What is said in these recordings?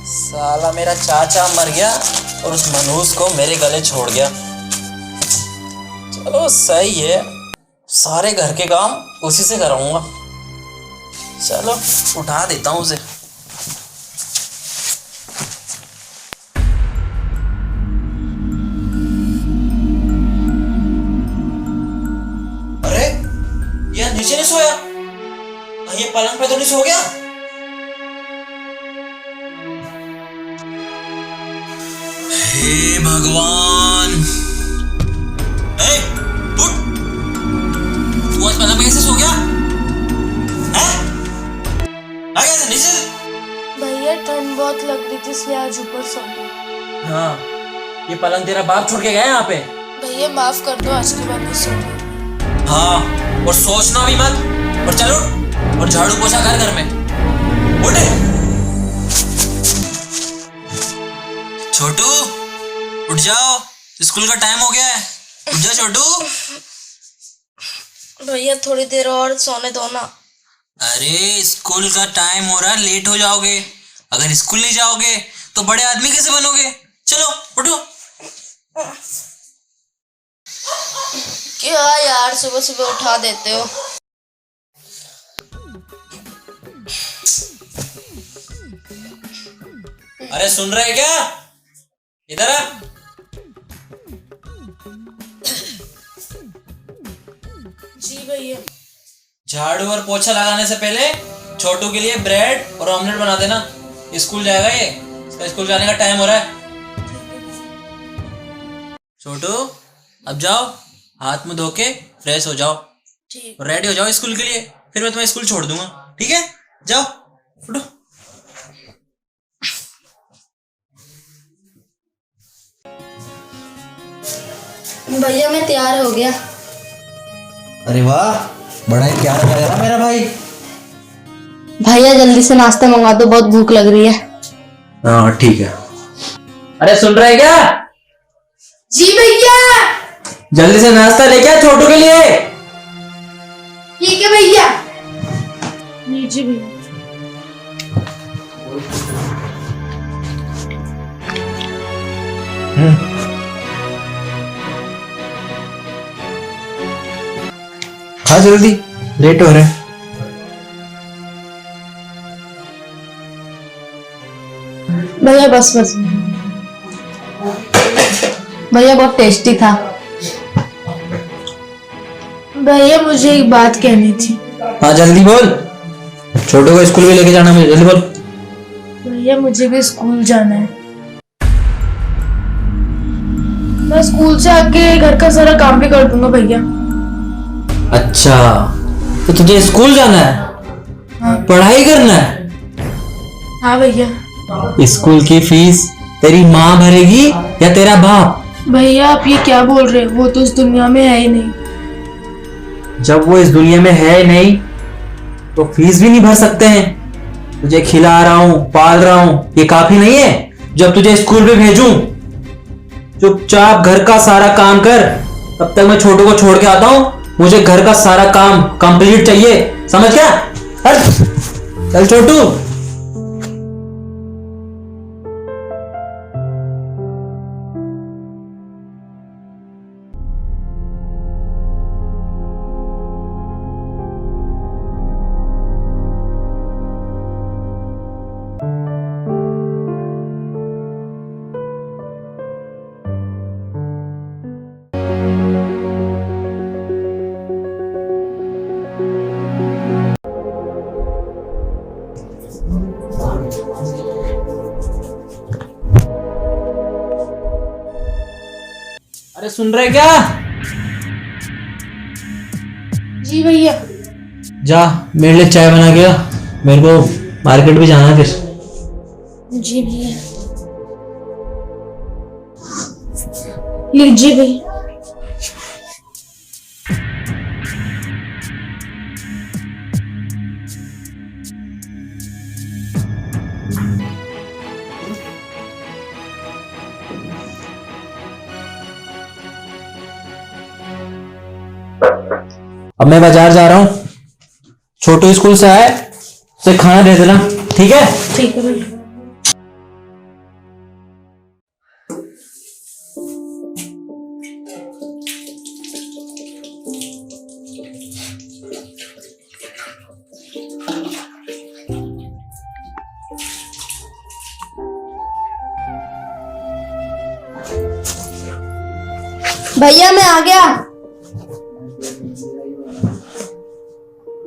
साला मेरा चाचा मर गया और उस मनहूस को मेरे गले छोड़ गया। चलो सही है, सारे घर के काम उसी से कराऊंगा। चलो उठा देता हूँ उसे। अरे यह नीचे नहीं सोया, कहीं ये पलंग पे तो नहीं सो गया? हे भगवान, उठ! तू आज पलंग पे कैसे सो गया? आ गया से नीचे? भैया ठंड बहुत लग रही थी इसलिए आज ऊपर सो गई। हाँ, ये पलंग तेरा बाप छोड़ के गया यहाँ पे। भैया माफ कर दो, आज के बाद नहीं सोऊंगी। हाँ, और सोचना भी मत। और चलो, और झाड़ू पोछा कर घर में। उठे छोटू, उठ जाओ, स्कूल का टाइम हो गया है। उठ जा छोटू। भैया थोड़ी देर और सोने दो ना। अरे स्कूल का टाइम हो रहा है, लेट हो जाओगे। अगर स्कूल नहीं जाओगे तो बड़े आदमी कैसे बनोगे? चलो उठो। क्या यार, सुबह सुबह उठा देते हो। अरे सुन रहे क्या? इधर आ। जी भैया। झाड़ू और पोछा लगाने से पहले छोटू के लिए ब्रेड और ऑमलेट बना देना। स्कूल जाएगा ये, इसका स्कूल जाने का टाइम हो रहा है। छोटू अब जाओ, हाथ मुंह धो के फ्रेश हो जाओ, ठीक। रेडी हो जाओ स्कूल के लिए। फिर मैं तुम्हें स्कूल छोड़ दूंगा, ठीक है? जाओ उठो। भैया मैं तैयार हो गया। अरे वाह, बड़ा ही प्यारा लग रहा मेरा भाई। भैया जल्दी से नाश्ता मंगा दो, बहुत भूख लग रही है। हाँ ठीक है। अरे सुन रहे क्या? जी भैया। जल्दी से नाश्ता लेके आ छोटू के लिए। ठीक है भैया। जी भैया। खा जल्दी, लेट हो रहे। भैया बस बस। भैया बहुत टेस्टी था। भैया मुझे एक बात कहनी थी। हाँ जल्दी बोल, छोटू को स्कूल भी लेके जाना मुझे, जल्दी बोल। भैया मुझे भी स्कूल जाना है। मैं स्कूल से आके घर का सारा काम भी कर दूंगा भैया। अच्छा, तो तुझे स्कूल जाना है? हाँ। पढ़ाई करना है? हाँ भैया। स्कूल की फीस तेरी माँ भरेगी या तेरा बाप? भैया आप ये क्या बोल रहे हैं, वो तो इस दुनिया में है ही नहीं। जब वो इस दुनिया में है नहीं तो फीस भी नहीं भर सकते हैं। तुझे खिला रहा हूँ, पाल रहा हूँ, ये काफी नहीं है जब तुझे स्कूल पे भेजूं? चुपचाप घर का सारा काम कर, तब तक मैं छोटू को छोड़ के आता हूँ। मुझे घर का सारा काम कंप्लीट चाहिए, समझ गया? चल छोटू। अरे सुन रहे क्या? जी भैया। जा मेरे लिए चाय बना के ला, मेरे को मार्केट भी जाना है फिर। जी भैया। लीजिए भैया। अब मैं बाजार जा रहा हूँ, छोटू स्कूल से आए उसे खाना दे देना, ठीक है? ठीक है भैया। भैया मैं आ गया।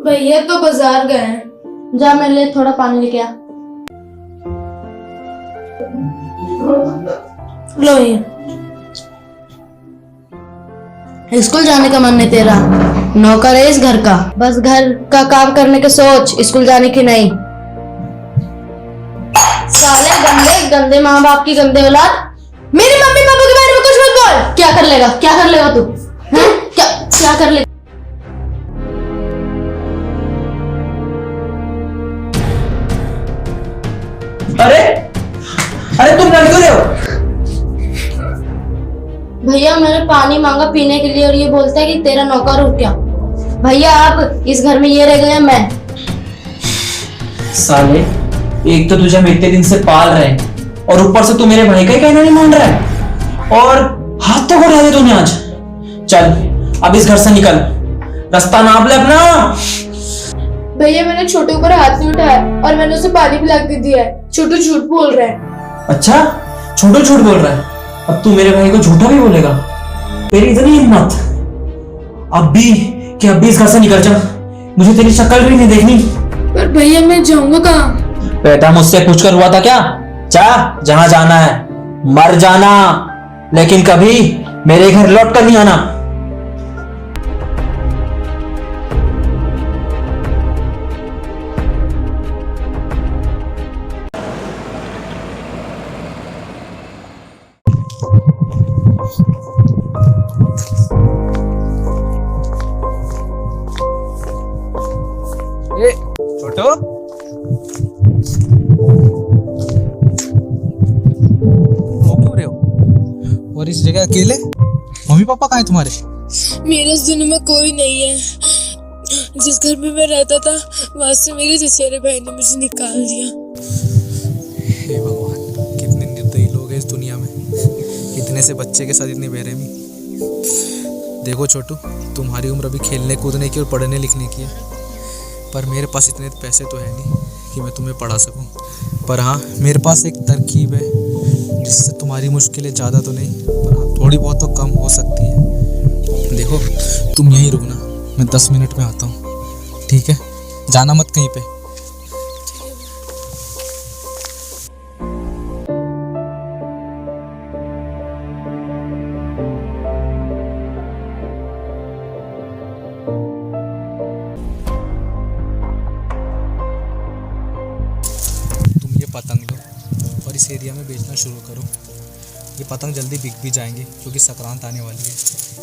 भैया तो बाजार गए हैं। जा मेरे लिए थोड़ा पानी लेके आ। लो ये। स्कूल जाने का मन नहीं तेरा? नौकर है इस घर का, बस घर का काम करने के सोच, स्कूल जाने की नहीं। साले गंदे गंदे माँ बाप की गंदे औलाद। मेरी मम्मी पापा के बारे में कुछ मत बोल। क्या कर लेगा, क्या कर लेगा तू? हैं? क्या क्या कर लेगा? अरे अरे तुम लड़ क्यों रहे हो? भैया मैंने पानी मांगा पीने के लिए और ये बोलता है कि तेरा नौकर हूँ क्या? भैया आप इस घर में ये रह गए, मैं। साले, एक तो तुझे हम इतने दिन से पाल रहे हैं और ऊपर से तू मेरे भाई का ही कहना नहीं मान रहा है और हाथ तक उठा दे तूने आज। चल अब इस घर से निकल, रास्ता नाप ले अपना। भैया मैंने छोटू पर हाथ नहीं उठाया और मैंने उसे पानी पिला के दिया है। छोटू झूठ बोल रहा है। अच्छा, छोटू झूठ बोल रहा है? अब तू मेरे भाई को झूठा भी बोलेगा? तेरी इतनी हिम्मत? अब भी इस घर से निकल जा, मुझे तेरी शक्ल भी नहीं देखनी। पर भैया मैं जाऊंगा कहाँ? बेटा मुझसे पूछकर हुआ था क्या? जा जहां जाना है, मर जाना, लेकिन कभी मेरे घर लौट कर नहीं आना। ए, छोटू, रो क्यों रहे हो? और इस जगह अकेले? मम्मी पापा कहाँ हैं तुम्हारे? मेरे इस दुनिया में कोई नहीं है। जिस घर में मैं रहता था वहां से मेरे चचेरे भाई ने मुझे निकाल दिया। हे भगवान, कितने निर्दयी लोग हैं इस दुनिया में। इतने से बच्चे के साथ इतनी बेरहमी। देखो छोटू, तुम्हारी उम्र अभी खेलने कूदने की और पढ़ने लिखने की है, पर मेरे पास इतने पैसे तो है नहीं कि मैं तुम्हें पढ़ा सकूं। पर हाँ, मेरे पास एक तरकीब है जिससे तुम्हारी मुश्किलें ज़्यादा तो नहीं, पर हाँ थोड़ी बहुत तो कम हो सकती है। देखो, तुम यहीं रुकना, मैं 10 मिनट में आता हूँ, ठीक है? जाना मत कहीं पे। पतंग लो और इस एरिया में बेचना शुरू करो। ये पतंग जल्दी बिक भी जाएंगे क्योंकि संक्रांत आने वाली है।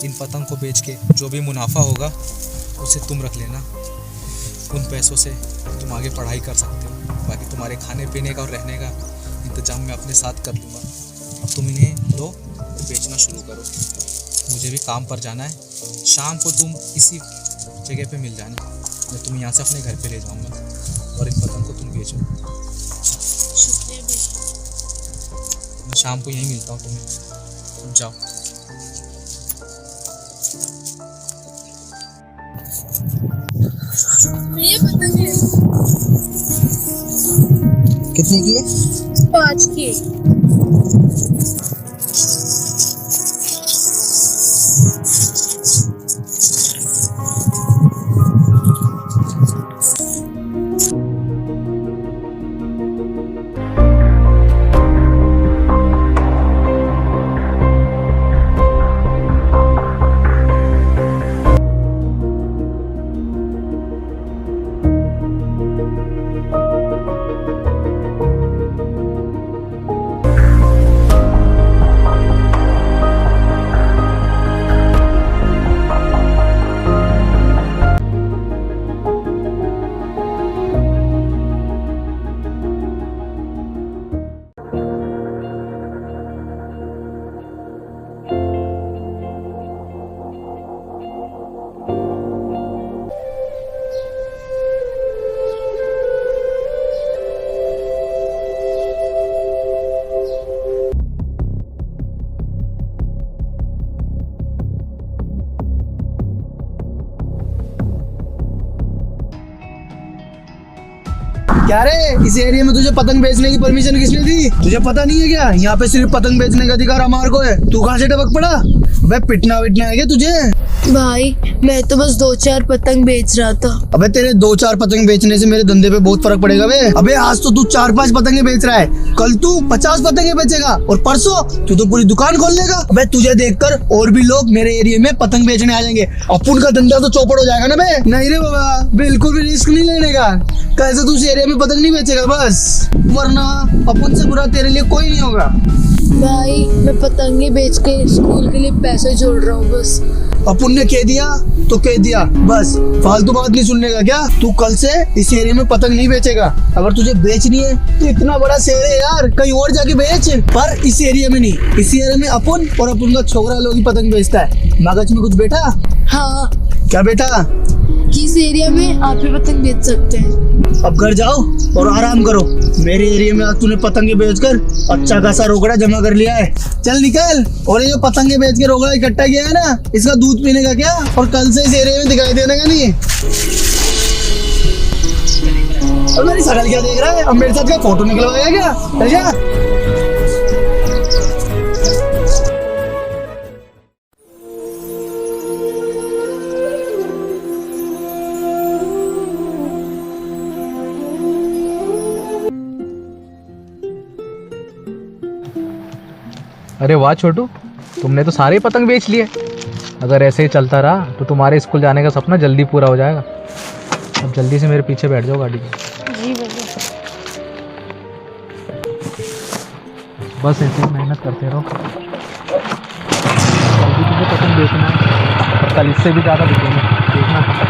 इन पतंग को बेच के जो भी मुनाफा होगा उसे तुम रख लेना। उन पैसों से तुम आगे पढ़ाई कर सकते हो। बाकी तुम्हारे खाने पीने का और रहने का इंतजाम मैं अपने साथ कर लूँगा। अब तुम इन्हें लो और बेचना शुरू करो। मुझे भी काम पर जाना है। शाम को तुम इसी जगह पे मिल जाना। मैं तुम्हें यहाँ से अपने घर पे ले जाऊँगा और इन पतंग को तुम बेचो। मैं शाम को यहीं मिलता हूँ तुम्हें। तुम जाओ। ये पतंग है। कितने की है? 5 की। क्या रे, इस एरिया में तुझे पतंग बेचने की परमिशन किसने दी? तुझे पता नहीं है क्या, यहाँ पे सिर्फ पतंग बेचने का अधिकार हमारे को है। तू कहाँ से टपक पड़ा? अबे पिटना विटना है क्या तुझे? भाई मैं तो बस 2-4 पतंग बेच रहा था। अबे तेरे 2-4 पतंग बेचने से मेरे धंधे पे बहुत फर्क पड़ेगा बे। अबे आज तो तू 4-5 पतंगे बेच रहा है, कल तू 50 पतंगे बेचेगा और परसों तू तो पूरी दुकान खोल लेगा। अबे तुझे देखकर और भी लोग मेरे एरिया में पतंग बेचने आ जाएंगे, अपन का धंधा तो चौपड़ हो जाएगा ना बे। नहीं रे बाबा, बिल्कुल भी रिस्क नहीं लेने का। कैसे तू इस एरिया में पतंग नहीं बेचेगा बस, वरना अपन से बुरा तेरे लिए कोई नहीं होगा। भाई मैं पतंगे बेच के स्कूल के लिए पैसे जोड़ रहा हूँ बस। अपन ने कह दिया तो कह दिया, बस फालतू बात नहीं सुनने का। क्या तू कल से इस एरिया में पतंग नहीं बेचेगा? अगर तुझे बेचनी है तो इतना बड़ा शहर है यार, कहीं और जाके बेच, पर इस एरिया में नहीं। इस एरिया में अपन और अपन का छोकरा लोग ही पतंग बेचता है। मगज में कुछ बैठा? हाँ, क्या बेटा? किस एरिया में आप ही पतंग बेच सकते हैं? अब घर जाओ और आराम करो। मेरे एरिया में आज तूने पतंगे बेचकर अच्छा खासा रोकड़ा जमा कर लिया है। चल निकल। और ये जो पतंगे बेच के रोकड़ा इकट्ठा किया है ना, इसका दूध पीने का क्या, और कल से इस एरिया में दिखाई देने का नहीं। और मेरी शकल क्या देख रहा है? अब मेरे साथ क्या फोटो निकलवाएगा क्या? चल जा। अरे वाह छोटू, तुमने तो सारे पतंग बेच लिए। अगर ऐसे ही चलता रहा तो तुम्हारे स्कूल जाने का सपना जल्दी पूरा हो जाएगा। अब जल्दी से मेरे पीछे बैठ जाओ गाड़ी के। जी भैया। बस ऐसे ही मेहनत करते रहो, जल्दी तुझे पतंग बेचना है, कल इससे भी ज़्यादा बिकेंगे, देखना।